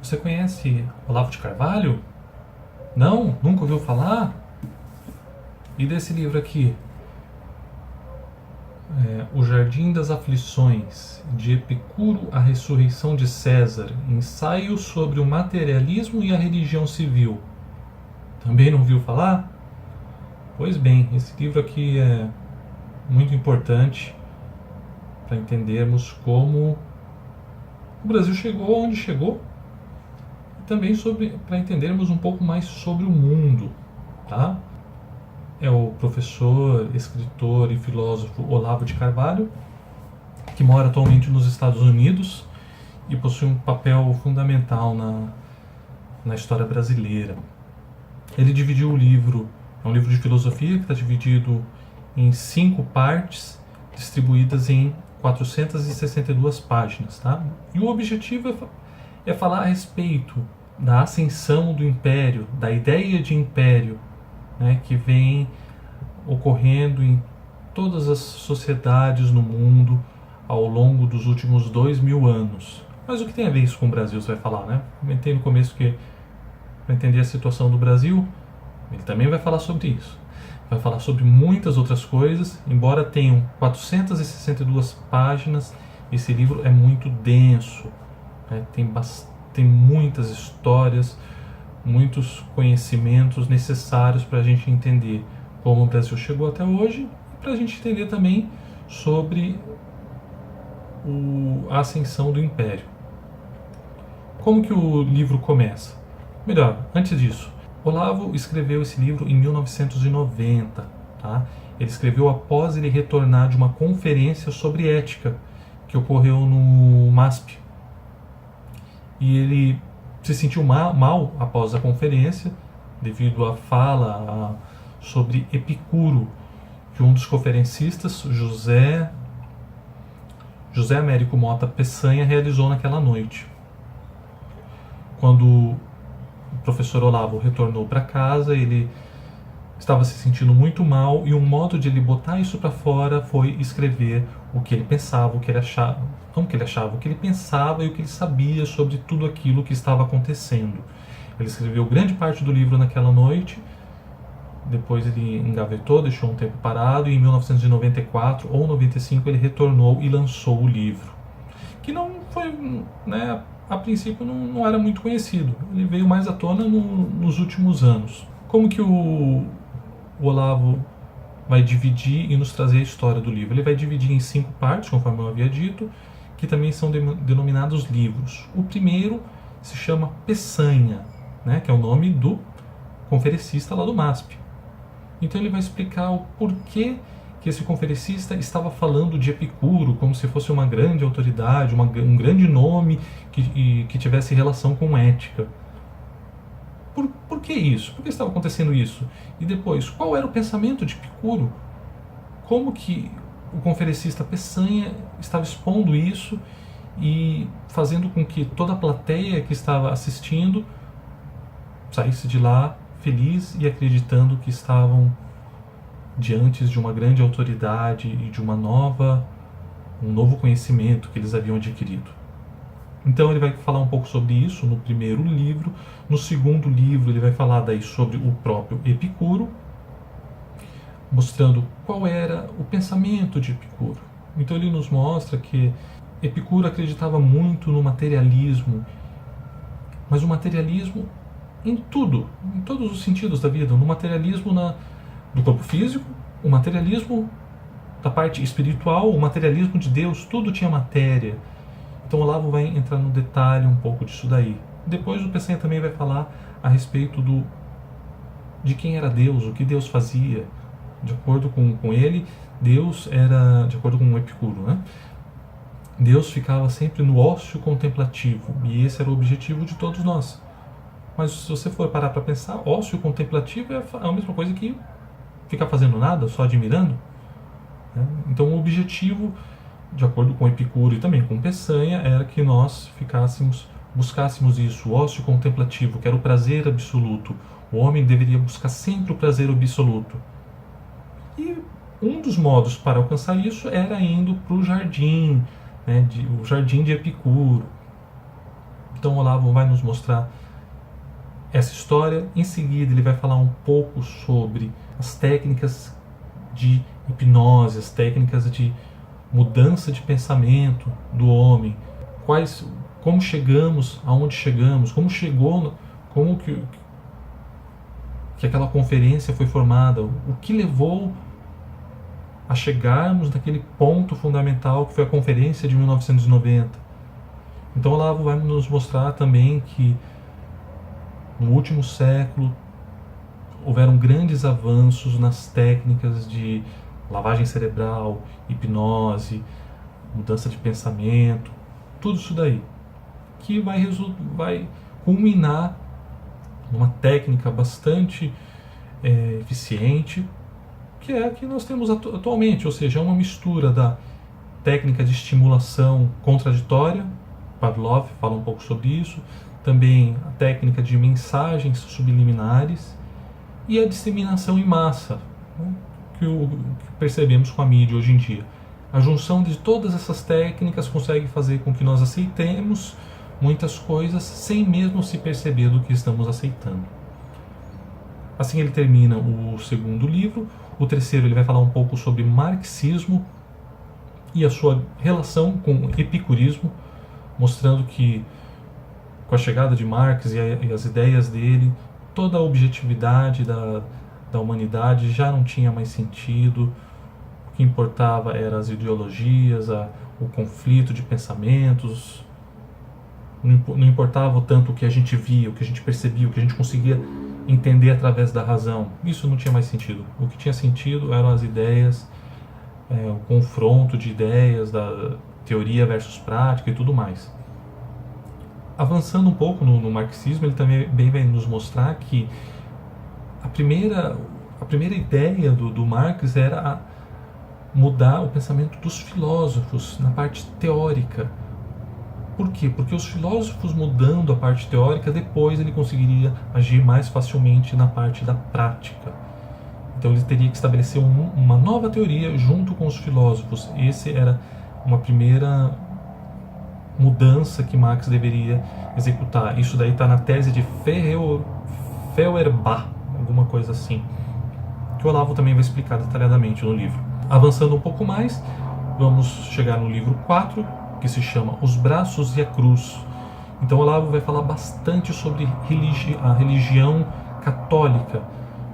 Você conhece Olavo de Carvalho? Não? Nunca ouviu falar? E desse livro aqui? O Jardim das Aflições, de Epicuro à Ressurreição de César, ensaio sobre o materialismo e a religião civil. Também não ouviu falar? Pois bem, esse livro aqui é muito importante para entendermos como o Brasil chegou onde chegou e também para entendermos um pouco mais sobre o mundo, tá? É o professor, escritor e filósofo Olavo de Carvalho, que mora atualmente nos Estados Unidos e possui um papel fundamental na história brasileira. Ele dividiu o livro, é um livro de filosofia que está dividido em 5 partes, distribuídas em 462 páginas. Tá? E o objetivo é falar a respeito da ascensão do império, da ideia de império, né, que vem ocorrendo em todas as sociedades no mundo ao longo dos últimos 2000 anos. Mas o que tem a ver isso com o Brasil, você vai falar, né? Comentei no começo que, para entender a situação do Brasil, ele também vai falar sobre isso. Vai falar sobre muitas outras coisas, embora tenham 462 páginas, esse livro é muito denso, né? Tem muitas histórias, muitos conhecimentos necessários para a gente entender como o Brasil chegou até hoje e para a gente entender também sobre a ascensão do Império. Como que o livro começa? Melhor, antes disso, Olavo escreveu esse livro em 1990. Tá? Ele escreveu após ele retornar de uma conferência sobre ética que ocorreu no MASP. E ele se sentiu mal após a conferência, devido à fala sobre Epicuro, que um dos conferencistas, José Américo Mota Peçanha, realizou naquela noite. Quando o professor Olavo retornou para casa, ele estava se sentindo muito mal e um modo de ele botar isso para fora foi escrever o que ele pensava, o que ele achava, não o que ele achava, o que ele pensava e o que ele sabia sobre tudo aquilo que estava acontecendo. Ele escreveu grande parte do livro naquela noite, depois ele engavetou, deixou um tempo parado e em 1994 ou 95 ele retornou e lançou o livro, que não foi, né, a princípio não era muito conhecido. Ele veio mais à tona nos últimos anos. Como que o Olavo vai dividir e nos trazer a história do livro? Ele vai dividir em 5 partes, conforme eu havia dito, que também são denominados livros. O primeiro se chama Peçanha, né, que é o nome do conferencista lá do MASP. Então ele vai explicar o porquê que esse conferencista estava falando de Epicuro como se fosse uma grande autoridade, um grande nome que tivesse relação com ética. Por que isso? Por que estava acontecendo isso? E depois, qual era o pensamento de Epicuro? Como que o conferencista Peçanha estava expondo isso e fazendo com que toda a plateia que estava assistindo saísse de lá feliz e acreditando que estavam diante de uma grande autoridade e de um novo conhecimento que eles haviam adquirido. Então ele vai falar um pouco sobre isso no primeiro livro. No segundo livro ele vai falar daí sobre o próprio Epicuro, mostrando qual era o pensamento de Epicuro. Então ele nos mostra que Epicuro acreditava muito no materialismo, mas o materialismo em tudo, em todos os sentidos da vida, no materialismo do corpo físico, o materialismo da parte espiritual, o materialismo de Deus, tudo tinha matéria. Então Olavo vai entrar no detalhe um pouco disso daí. Depois o Peçanha também vai falar a respeito de quem era Deus, o que Deus fazia. De acordo com ele, Deus era, de acordo com o Epicuro, né? Deus ficava sempre no ócio contemplativo, e esse era o objetivo de todos nós. Mas se você for parar para pensar, ócio contemplativo é a mesma coisa que ficar fazendo nada, só admirando. Né? Então o objetivo, de acordo com Epicuro e também com Peçanha, era que nós buscássemos isso, o ócio contemplativo, que era o prazer absoluto. O homem deveria buscar sempre o prazer absoluto. E um dos modos para alcançar isso era indo para o jardim, né, o jardim de Epicuro. Então o Olavo vai nos mostrar essa história. Em seguida ele vai falar um pouco sobre as técnicas de hipnose, as técnicas de mudança de pensamento do homem, como chegamos aonde chegamos, como que aquela conferência foi formada, o que levou a chegarmos naquele ponto fundamental que foi a conferência de 1990. Então Olavo vai nos mostrar também que no último século houveram grandes avanços nas técnicas de lavagem cerebral, hipnose, mudança de pensamento, tudo isso daí, que vai culminar numa técnica bastante eficiente, que é a que nós temos atualmente, ou seja, é uma mistura da técnica de estimulação contraditória, Pavlov fala um pouco sobre isso, também a técnica de mensagens subliminares e a disseminação em massa, né, que percebemos com a mídia hoje em dia. A junção de todas essas técnicas consegue fazer com que nós aceitemos muitas coisas sem mesmo se perceber do que estamos aceitando. Assim ele termina o segundo livro. O terceiro ele vai falar um pouco sobre marxismo e a sua relação com o epicurismo, mostrando que com a chegada de Marx e as ideias dele, toda a objetividade da humanidade já não tinha mais sentido. O que importava eram as ideologias, o conflito de pensamentos. Não importava tanto o que a gente via, o que a gente percebia, o que a gente conseguia entender através da razão. Isso não tinha mais sentido. O que tinha sentido eram as ideias, o confronto de ideias, da teoria versus prática e tudo mais. Avançando um pouco no marxismo, ele também vai nos mostrar que a primeira ideia do Marx era mudar o pensamento dos filósofos na parte teórica. Por quê? Porque os filósofos mudando a parte teórica, depois ele conseguiria agir mais facilmente na parte da prática. Então ele teria que estabelecer uma nova teoria junto com os filósofos. Esse era uma primeira mudança que Marx deveria executar. Isso daí está na tese de Feuerbach, alguma coisa assim, que o Olavo também vai explicar detalhadamente no livro. Avançando um pouco mais, vamos chegar no livro 4, que se chama Os Braços e a Cruz. Então o Olavo vai falar bastante sobre a religião católica,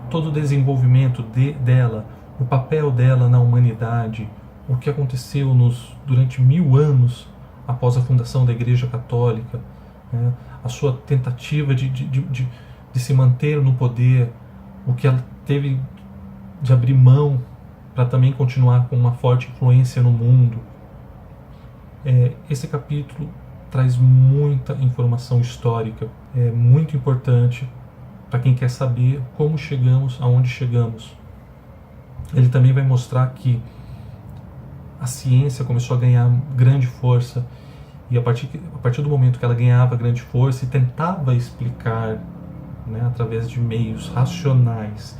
todo o desenvolvimento dela, o papel dela na humanidade, o que aconteceu durante 1000 anos após a fundação da Igreja Católica, né, a sua tentativa de se manter no poder, o que ela teve de abrir mão para também continuar com uma forte influência no mundo. Esse capítulo traz muita informação histórica, é muito importante para quem quer saber como chegamos aonde chegamos. Ele também vai mostrar que a ciência começou a ganhar grande força, e a partir do momento que ela ganhava grande força e tentava explicar, né, através de meios racionais,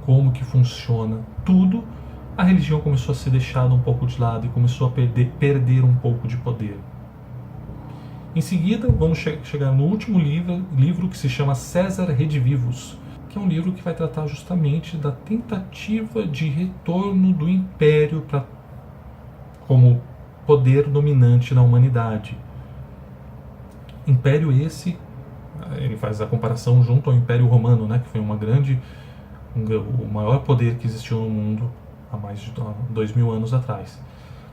como que funciona tudo, a religião começou a ser deixada um pouco de lado e começou a perder um pouco de poder. Em seguida, vamos chegar no último livro que se chama César Redivivus, que é um livro que vai tratar justamente da tentativa de retorno do Império como poder dominante na humanidade. Império esse, ele faz a comparação junto ao Império Romano, né, que foi o maior poder que existiu no mundo há mais de 2000 anos atrás.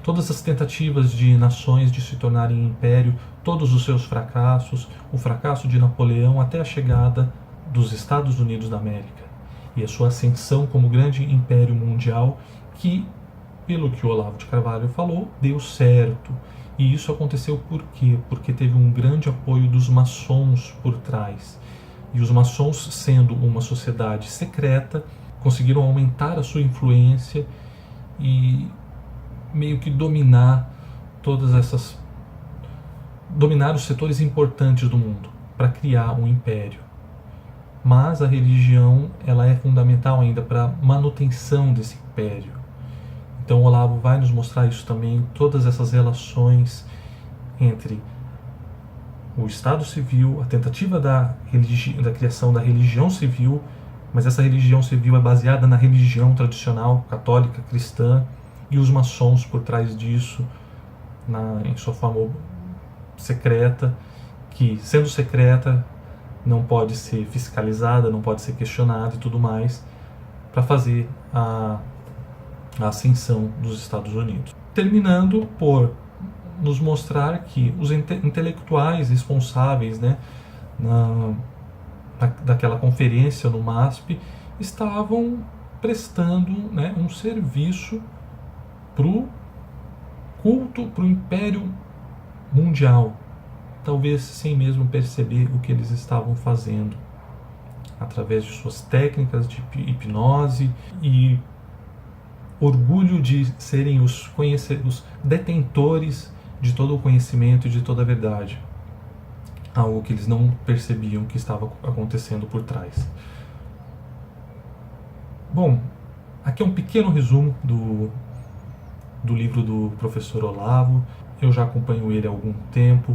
Todas as tentativas de nações de se tornarem império, todos os seus fracassos, o fracasso de Napoleão até a chegada dos Estados Unidos da América e a sua ascensão como grande império mundial que, pelo que o Olavo de Carvalho falou, deu certo. E isso aconteceu por quê? Porque teve um grande apoio dos maçons por trás. E os maçons, sendo uma sociedade secreta, conseguiram aumentar a sua influência e meio que dominar os setores importantes do mundo para criar um império. Mas a religião, ela é fundamental ainda para a manutenção desse império. Então o Olavo vai nos mostrar isso também, todas essas relações entre o Estado Civil, a tentativa da criação da religião civil, mas essa religião civil é baseada na religião tradicional, católica, cristã, e os maçons por trás disso, em sua forma secreta, que, sendo secreta, não pode ser fiscalizada, não pode ser questionada e tudo mais, para fazer a ascensão dos Estados Unidos. Terminando por nos mostrar que os intelectuais responsáveis, né, daquela conferência no MASP estavam prestando, né, um serviço para o culto, para o Império Mundial, talvez sem mesmo perceber o que eles estavam fazendo, através de suas técnicas de hipnose e orgulho de serem os detentores de todo o conhecimento e de toda a verdade, algo que eles não percebiam que estava acontecendo por trás. Bom, aqui é um pequeno resumo do livro do professor Olavo. Eu já acompanho ele há algum tempo,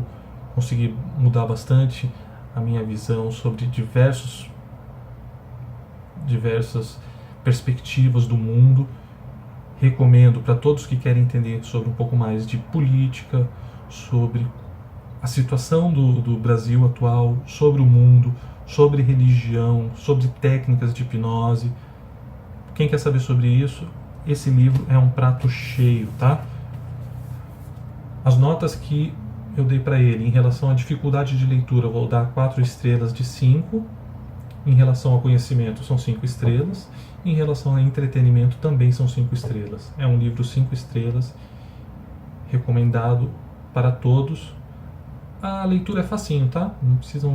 consegui mudar bastante a minha visão sobre diversas perspectivas do mundo. Recomendo para todos que querem entender sobre um pouco mais de política, sobre a situação do Brasil atual, sobre o mundo, sobre religião, sobre técnicas de hipnose. Quem quer saber sobre isso, esse livro é um prato cheio, tá? As notas que eu dei para ele em relação à dificuldade de leitura, eu vou dar 4 estrelas de 5. Em relação ao conhecimento, são 5 estrelas. Em relação ao entretenimento, também são 5 estrelas. É um livro 5 estrelas, recomendado para todos. A leitura é facinho, tá? Não precisam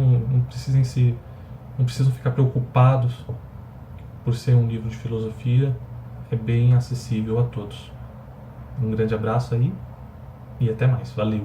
ficar preocupados por ser um livro de filosofia. É bem acessível a todos. Um grande abraço aí e até mais. Valeu!